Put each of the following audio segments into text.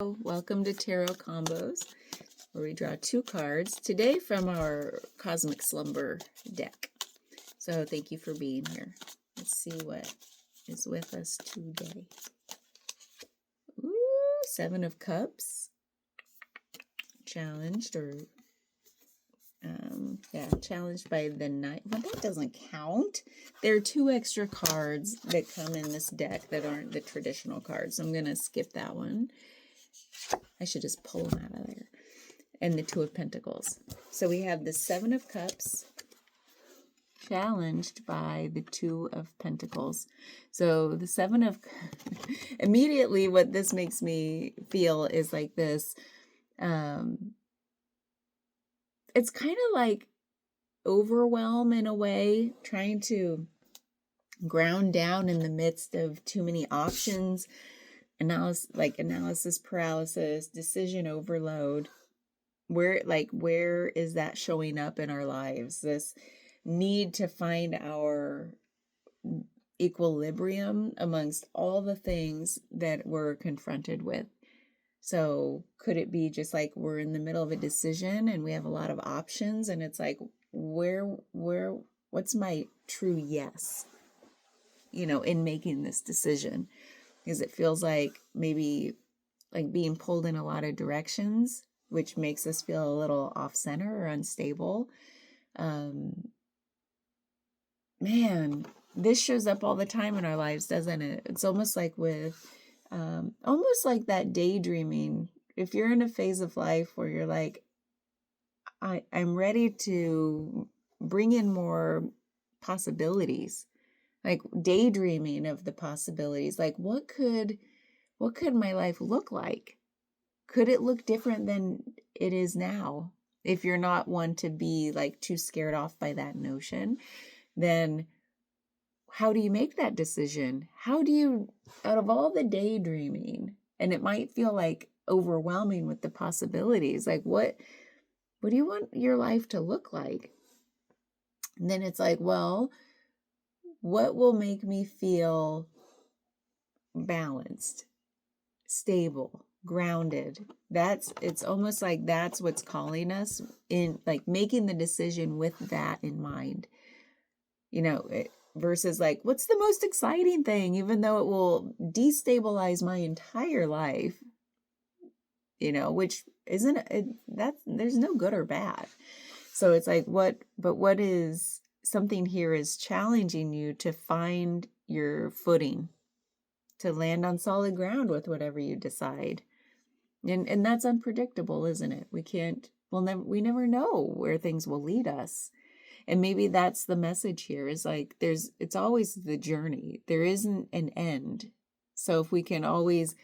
Welcome to Tarot Combos, where we draw 2 cards today from our Cosmic Slumber deck. So thank you for being here. Let's see what is with us today. Ooh, 7 of Cups. Challenged challenged by the Knight. Well, that doesn't count. There are 2 extra cards that come in this deck that aren't the traditional cards. So I'm going to skip that one. I should just pull them out of there. And the 2 of Pentacles. So we have the 7 of Cups challenged by the 2 of Pentacles. So the 7 of immediately what this makes me feel is like this. It's kind of like overwhelm in a way, trying to ground down in the midst of too many options. Analysis paralysis, decision overload. Where is that showing up in our lives? This need to find our equilibrium amongst all the things that we're confronted with. So could it be just like we're in the middle of a decision and we have a lot of options, and it's like, what's my true yes, in making this decision? Because it feels like maybe like being pulled in a lot of directions, which makes us feel a little off center or unstable. Man, this shows up all the time in our lives, doesn't it? It's almost like almost like that daydreaming. If you're in a phase of life where you're like, I'm ready to bring in more possibilities, like daydreaming of the possibilities, like what could my life look like? Could it look different than it is now? If you're not one to be like too scared off by that notion, then how do you make that decision? How do you, out of all the daydreaming, and it might feel like overwhelming with the possibilities, like what do you want your life to look like? And then it's like, well, what will make me feel balanced, stable, grounded? It's almost like that's what's calling us in, like making the decision with that in mind, versus like, what's the most exciting thing, even though it will destabilize my entire life, which isn't it, there's no good or bad. So it's like, what is something here is challenging you to find your footing, to land on solid ground with whatever you decide. And that's unpredictable, isn't it? We never know where things will lead us. And maybe that's the message here, is like, it's always the journey. There isn't an end. So if we can always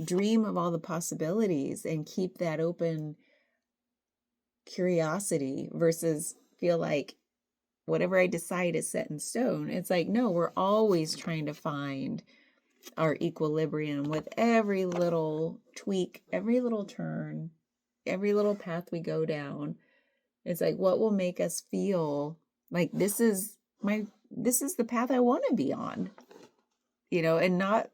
dream of all the possibilities and keep that open curiosity versus feel like whatever I decide is set in stone. It's like, no, we're always trying to find our equilibrium with every little tweak, every little turn, every little path we go down. It's like, what will make us feel like this is the path I want to be on, and not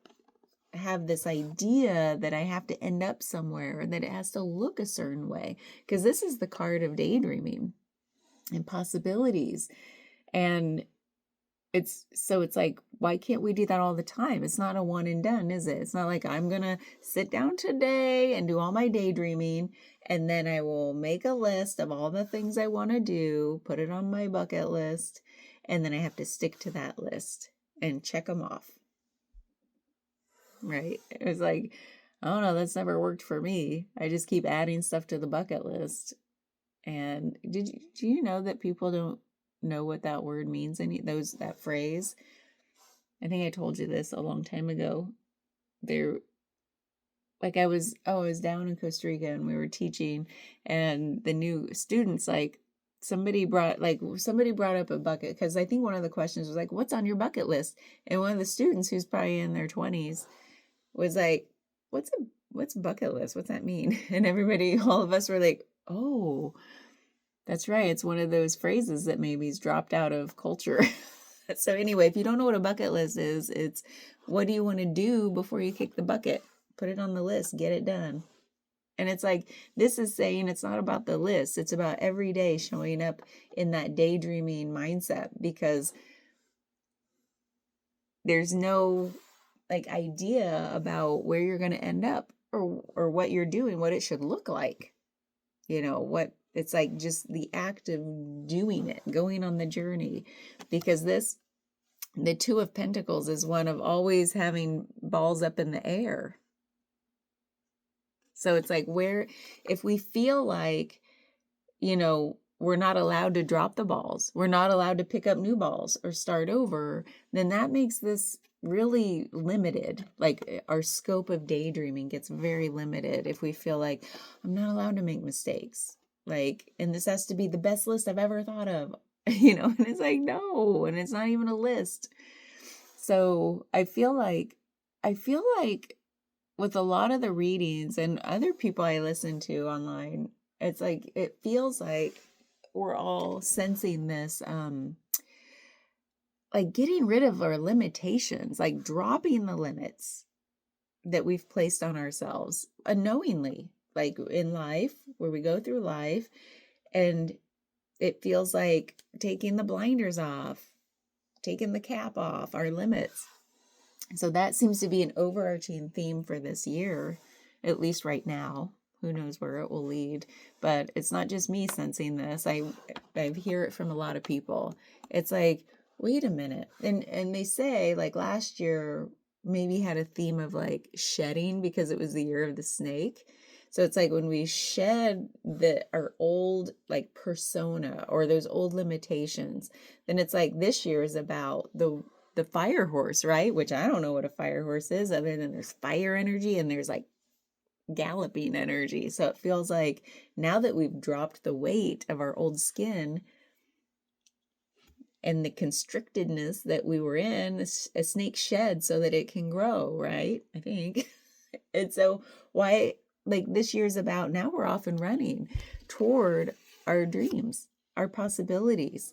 have this idea that I have to end up somewhere or that it has to look a certain way. Because this is the card of daydreaming and possibilities. And it's like, why can't we do that all the time? It's not a one and done, is it? It's not like I'm going to sit down today and do all my daydreaming, and then I will make a list of all the things I want to do, put it on my bucket list, and then I have to stick to that list and check them off. Right? It was like, I don't know, that's never worked for me. I just keep adding stuff to the bucket list. And do you know that people don't know what that word means, that phrase? I think I told you this a long time ago. I was down in Costa Rica and we were teaching, and the new students, like somebody brought up a bucket, because I think one of the questions was like, what's on your bucket list? And one of the students, who's probably in their 20s, was like, what's bucket list? What's that mean? And all of us were like, oh, that's right. It's one of those phrases that maybe's dropped out of culture. So anyway, if you don't know what a bucket list is, it's what do you want to do before you kick the bucket? Put it on the list. Get it done. And it's like, this is saying it's not about the list. It's about every day showing up in that daydreaming mindset, because there's no like idea about where you're going to end up, or what you're doing, what it should look like. What it's like, just the act of doing it, going on the journey, because the Two of Pentacles is one of always having balls up in the air. So it's like, if we feel like, we're not allowed to drop the balls, we're not allowed to pick up new balls or start over, then that makes this really limited. Like, our scope of daydreaming gets very limited if we feel like, I'm not allowed to make mistakes. Like, and this has to be the best list I've ever thought of, and it's like, no, and it's not even a list. So I feel like with a lot of the readings and other people I listen to online, it's like, it feels like we're all sensing this, like getting rid of our limitations, like dropping the limits that we've placed on ourselves unknowingly, like in life, where we go through life and it feels like taking the blinders off, taking the cap off our limits. So that seems to be an overarching theme for this year, at least right now. Who knows where it will lead, but it's not just me sensing this. I hear it from a lot of people. It's like, wait a minute. And they say, like, last year maybe had a theme of like shedding, because it was the year of the snake. So it's like, when we shed our old like persona or those old limitations, then it's like, this year is about the fire horse, right? Which I don't know what a fire horse is, other than there's fire energy and there's like galloping energy. So it feels like, now that we've dropped the weight of our old skin and the constrictedness that we were in, a snake shed so that it can grow, right? I think. And so why, like, this year's about, now we're off and running toward our dreams, our possibilities.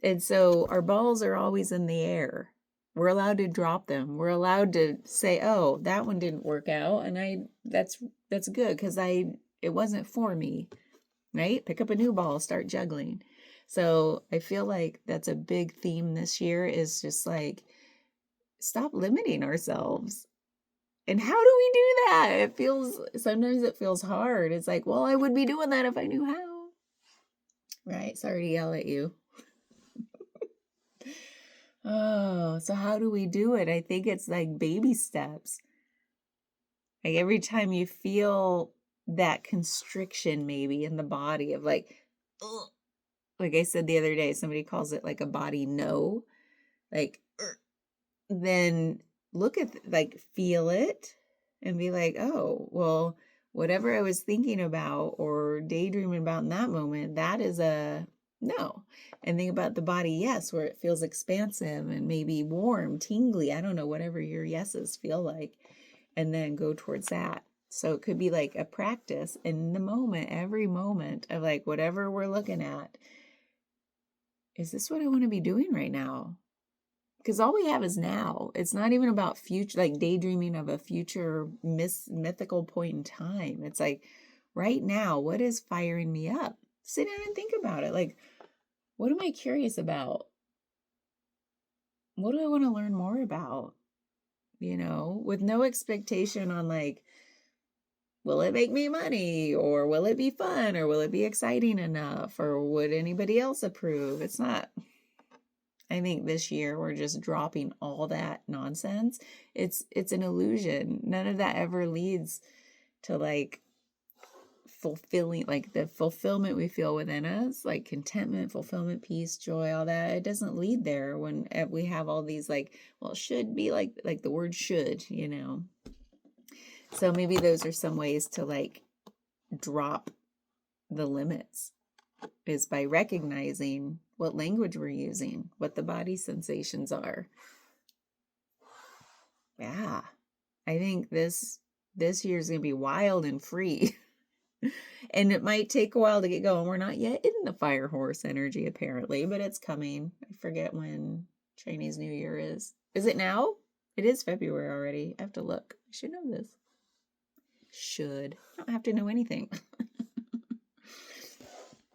And so our balls are always in the air. We're allowed to drop them. We're allowed to say, oh, that one didn't work out. And that's good, because it wasn't for me, right? Pick up a new ball, start juggling. So I feel like that's a big theme this year, is just like, stop limiting ourselves. And how do we do that? Sometimes it feels hard. It's like, well, I would be doing that if I knew how. Right? Sorry to yell at you. Oh, so how do we do it? I think it's like baby steps. Like, every time you feel that constriction maybe in the body of like, ugh. Like I said the other day, somebody calls it like a body no. Like, then look at, like, feel it and be like, oh, well, whatever I was thinking about or daydreaming about in that moment, that is a no. And think about the body, yes, where it feels expansive and maybe warm, tingly. I don't know, whatever your yeses feel like. And then go towards that. So it could be like a practice in the moment, every moment of like, whatever we're looking at. Is this what I want to be doing right now? Because all we have is now. It's not even about future, like daydreaming of a future mythical point in time. It's like, right now, what is firing me up? Sit down and think about it. Like, what am I curious about? What do I want to learn more about? With no expectation on like, will it make me money, or will it be fun, or will it be exciting enough, or would anybody else approve? It's not. I think this year we're just dropping all that nonsense. It's an illusion. None of that ever leads to like fulfilling, like the fulfillment we feel within us, like contentment, fulfillment, peace, joy, all that. It doesn't lead there when we have all these like, well, should be like the word should, So maybe those are some ways to like drop the limits, is by recognizing what language we're using, what the body sensations are. Yeah, I think this year is going to be wild and free. And it might take a while to get going. We're not yet in the fire horse energy, apparently, but it's coming. I forget when Chinese New Year is. Is it now? It is February already. I have to look. I should know this. should. I don't have to know anything.